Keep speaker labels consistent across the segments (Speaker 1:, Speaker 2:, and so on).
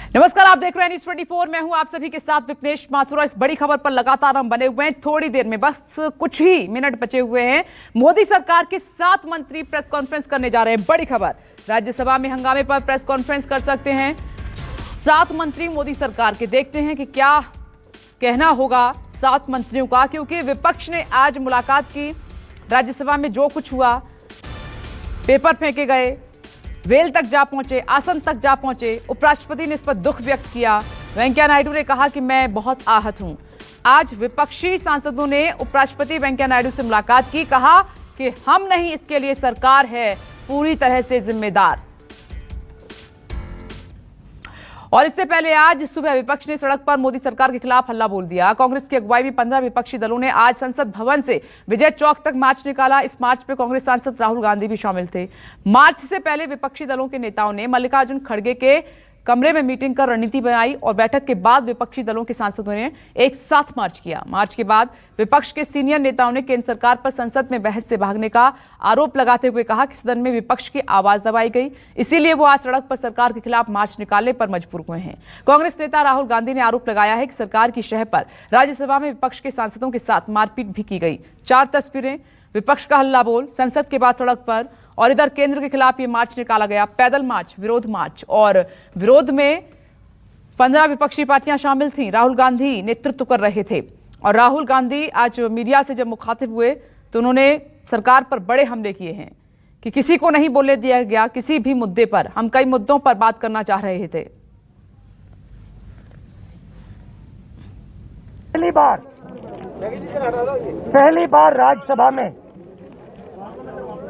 Speaker 1: नमस्कार, आप देख रहे हैं न्यूज़ 24। मैं हूं आप सभी के साथ विघ्नेश माथुर। इस बड़ी खबर पर लगातार हम बने हुए हैं। थोड़ी देर में, बस कुछ ही मिनट बचे हुए हैं, मोदी सरकार के 7 मंत्री प्रेस कॉन्फ्रेंस करने जा रहे हैं। बड़ी खबर, राज्यसभा में हंगामे पर प्रेस कॉन्फ्रेंस कर सकते हैं 7 मंत्री मोदी सरकार के। देखते हैं कि क्या कहना होगा 7 मंत्रियों का, क्योंकि विपक्ष ने आज मुलाकात की। राज्यसभा में जो कुछ हुआ, पेपर फेंके गए, वेल तक जा पहुंचे, आसन तक जा पहुंचे। उपराष्ट्रपति ने इस पर दुख व्यक्त किया। वेंकैया नायडू ने कहा कि मैं बहुत आहत हूं। आज विपक्षी सांसदों ने उपराष्ट्रपति वेंकैया नायडू से मुलाकात की, कहा कि हम नहीं, इसके लिए सरकार है पूरी तरह से जिम्मेदार। और इससे पहले आज सुबह विपक्ष ने सड़क पर मोदी सरकार के खिलाफ हल्ला बोल दिया। कांग्रेस की अगुवाई में 15 विपक्षी दलों ने आज संसद भवन से विजय चौक तक मार्च निकाला। इस मार्च में कांग्रेस सांसद राहुल गांधी भी शामिल थे। मार्च से पहले विपक्षी दलों के नेताओं ने मल्लिकार्जुन खड़गे के कमरे में मीटिंग कर रणनीति बनाई और बैठक के बाद विपक्षी दलों के सांसदों ने एक साथ मार्च किया। मार्च के बाद विपक्ष के सीनियर नेताओं ने केंद्र सरकार पर संसद में बहस से भागने का आरोप लगाते हुए कहा कि सदन में विपक्ष की आवाज दबाई गई, इसीलिए वो आज सड़क पर सरकार के खिलाफ मार्च निकालने पर मजबूर हुए हैं। कांग्रेस नेता राहुल गांधी ने आरोप लगाया है कि सरकार की शह पर राज्यसभा में विपक्ष के सांसदों के साथ मारपीट भी की गई। 4 तस्वीरें, विपक्ष का हल्ला बोल, संसद के बाद सड़क पर, और इधर केंद्र के खिलाफ ये मार्च निकाला गया, पैदल मार्च, विरोध मार्च। और विरोध में 15 विपक्षी पार्टियां शामिल थीं। राहुल गांधी नेतृत्व कर रहे थे। और राहुल गांधी आज मीडिया से जब मुखातिब हुए तो उन्होंने सरकार पर बड़े हमले किए हैं कि किसी को नहीं बोलने दिया गया किसी भी मुद्दे पर। हम कई मुद्दों पर बात करना चाह रहे थे।
Speaker 2: पहली बार राज्यसभा में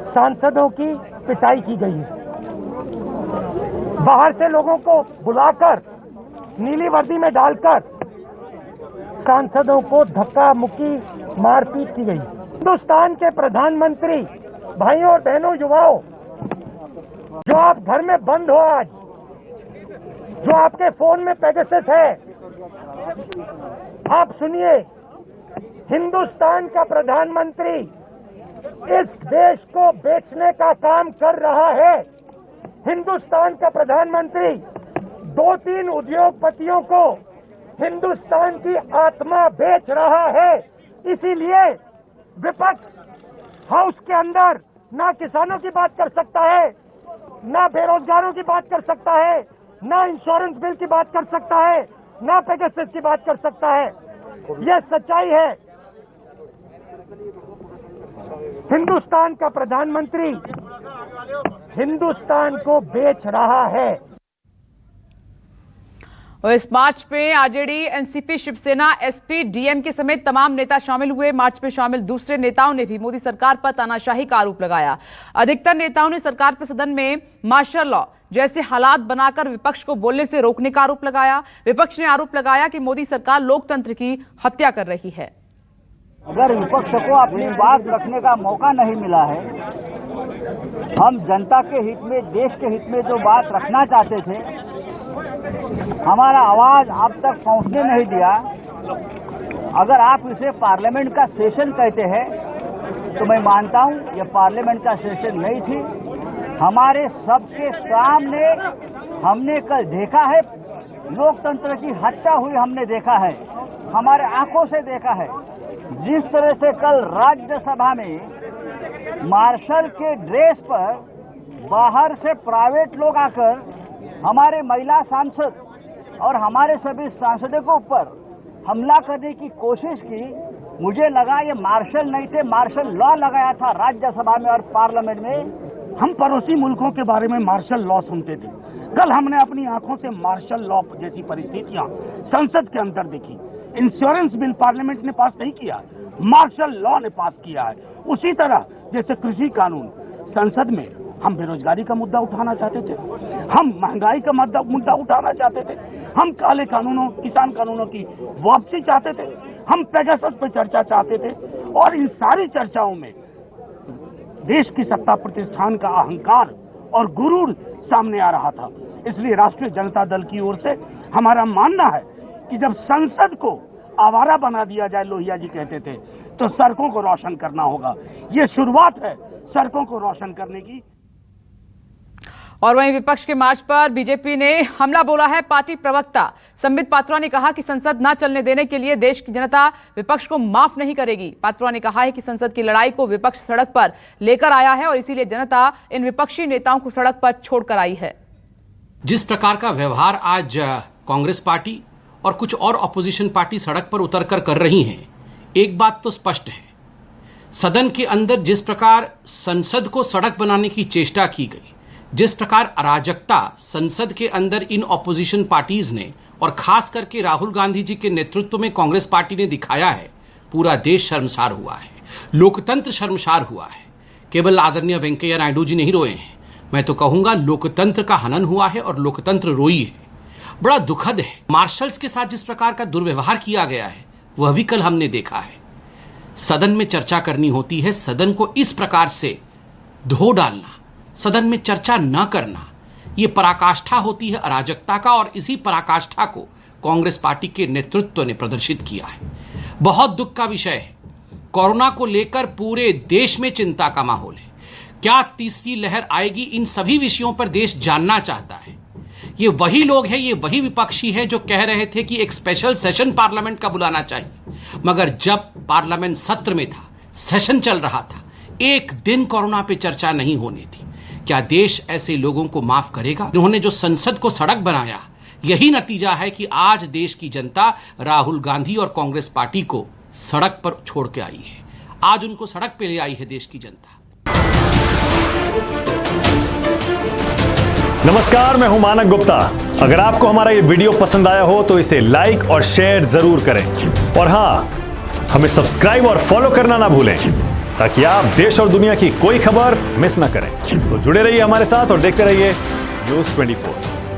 Speaker 2: सांसदों की पिटाई की गई है। बाहर से लोगों को बुलाकर नीली वर्दी में डालकर सांसदों को धक्का मुक्की मारपीट की गई। हिंदुस्तान के प्रधानमंत्री भाइयों और बहनों, युवाओं, जो आप घर में बंद हो आज, जो आपके फोन में पेगासस है, आप सुनिए, हिंदुस्तान का प्रधानमंत्री इस देश को बेचने का काम कर रहा है। हिंदुस्तान का प्रधानमंत्री 2-3 उद्योगपतियों को हिंदुस्तान की आत्मा बेच रहा है। इसीलिए विपक्ष हाउस के अंदर ना किसानों की बात कर सकता है, ना बेरोजगारों की बात कर सकता है, ना इंश्योरेंस बिल की बात कर सकता है, ना पेगासस की बात कर सकता है। यह सच्चाई है। हिंदुस्तान का प्रधानमंत्री हिंदुस्तान को बेच रहा है।
Speaker 1: और इस मार्च में RJD, NCP, Shiv Sena, SP, DMK समेत तमाम नेता शामिल हुए। मार्च में शामिल दूसरे नेताओं ने भी मोदी सरकार पर तानाशाही का आरोप लगाया। अधिकतर नेताओं ने सरकार पर सदन में मार्शल लॉ जैसे हालात बनाकर विपक्ष को बोलने से रोकने का आरोप लगाया। विपक्ष ने आरोप लगाया कि मोदी सरकार लोकतंत्र की हत्या कर रही है।
Speaker 3: अगर विपक्ष को अपनी बात रखने का मौका नहीं मिला है, हम जनता के हित में, देश के हित में जो बात रखना चाहते थे, हमारा आवाज आप तक पहुंचने नहीं दिया। अगर आप इसे पार्लियामेंट का सेशन कहते हैं तो मैं मानता हूं ये पार्लियामेंट का सेशन नहीं थी। हमारे सबके सामने हमने कल देखा है, लोकतंत्र की हत्या हुई हमने देखा है, हमारे आंखों से देखा है। जिस तरह से कल राज्यसभा में मार्शल के ड्रेस पर बाहर से प्राइवेट लोग आकर हमारे महिला सांसद और हमारे सभी सांसदों के ऊपर हमला करने की कोशिश की, मुझे लगा ये मार्शल नहीं थे, मार्शल लॉ लगाया था राज्यसभा में और पार्लियामेंट में।
Speaker 2: हम पड़ोसी मुल्कों के बारे में मार्शल लॉ सुनते थे। कल हमने अपनी आंखों से मार्शल लॉ जैसी परिस्थितियां संसद के अंदर देखी। इंश्योरेंस बिल पार्लियामेंट ने पास नहीं किया, मार्शल लॉ ने पास किया है। उसी तरह जैसे कृषि कानून, संसद में हम बेरोजगारी का मुद्दा उठाना चाहते थे, हम महंगाई का मुद्दा उठाना चाहते थे, हम काले कानूनों, किसान कानूनों की वापसी चाहते थे, हम पेगासस पर चर्चा चाहते थे। और इन सारी चर्चाओं में देश की सत्ता प्रतिष्ठान का अहंकार और गुरूर सामने आ रहा था। इसलिए राष्ट्रीय जनता दल की ओर से हमारा मानना है कि जब संसद को आवारा बना दिया जाए, लोहिया जी कहते थे, तो सड़कों को रोशन करना होगा। ये शुरुआत है सड़कों को रोशन करने की।
Speaker 1: और वहीं विपक्ष के मार्च पर बीजेपी ने हमला बोला है। पार्टी प्रवक्ता संबित पात्रा ने कहा कि संसद न चलने देने के लिए देश की जनता विपक्ष को माफ नहीं करेगी। पात्रा ने कहा है कि संसद की लड़ाई को विपक्ष सड़क पर लेकर आया है और इसीलिए जनता इन विपक्षी नेताओं को सड़क पर छोड़कर आई है।
Speaker 4: जिस प्रकार का व्यवहार आज कांग्रेस पार्टी और कुछ और ऑपोजिशन पार्टी सड़क पर उतरकर कर रही हैं, एक बात तो स्पष्ट है, सदन के अंदर जिस प्रकार संसद को सड़क बनाने की चेष्टा की गई, जिस प्रकार अराजकता संसद के अंदर इन ऑपोजिशन पार्टीज ने और खास करके राहुल गांधी जी के नेतृत्व में कांग्रेस पार्टी ने दिखाया है, पूरा देश शर्मसार हुआ है, लोकतंत्र शर्मसार हुआ है। केवल आदरणीय वेंकैया नायडू जी नहीं रोए हैं, मैं तो कहूंगा लोकतंत्र का हनन हुआ है और लोकतंत्र रोई है। बड़ा दुखद है। मार्शल्स के साथ जिस प्रकार का दुर्व्यवहार किया गया है वह भी कल हमने देखा है। सदन में चर्चा करनी होती है, सदन को इस प्रकार से धो डालना, सदन में चर्चा न करना, यह पराकाष्ठा होती है अराजकता का और इसी पराकाष्ठा को कांग्रेस पार्टी के नेतृत्व ने प्रदर्शित किया है। बहुत दुख का विषय है। कोरोना को लेकर पूरे देश में चिंता का माहौल है। क्या तीसरी लहर आएगी, इन सभी विषयों पर देश जानना चाहता है। ये वही लोग हैं, ये वही विपक्षी हैं जो कह रहे थे कि एक स्पेशल सेशन पार्लियामेंट का बुलाना चाहिए, मगर जब पार्लियामेंट सत्र में था, सेशन चल रहा था, एक दिन कोरोना पे चर्चा नहीं होनी थी। क्या देश ऐसे लोगों को माफ करेगा? उन्होंने जो संसद को सड़क बनाया, यही नतीजा है कि आज देश की जनता राहुल गांधी और कांग्रेस पार्टी को सड़क पर छोड़ के आई है। आज उनको सड़क पे ले आई है देश की जनता।
Speaker 5: नमस्कार, मैं हूं मानक गुप्ता। अगर आपको हमारा ये वीडियो पसंद आया हो तो इसे लाइक और शेयर जरूर करें और हां, हमें सब्सक्राइब और फॉलो करना ना भूलें ताकि आप देश और दुनिया की कोई खबर मिस ना करें। तो जुड़े रहिए हमारे साथ और देखते रहिए न्यूज़ 24।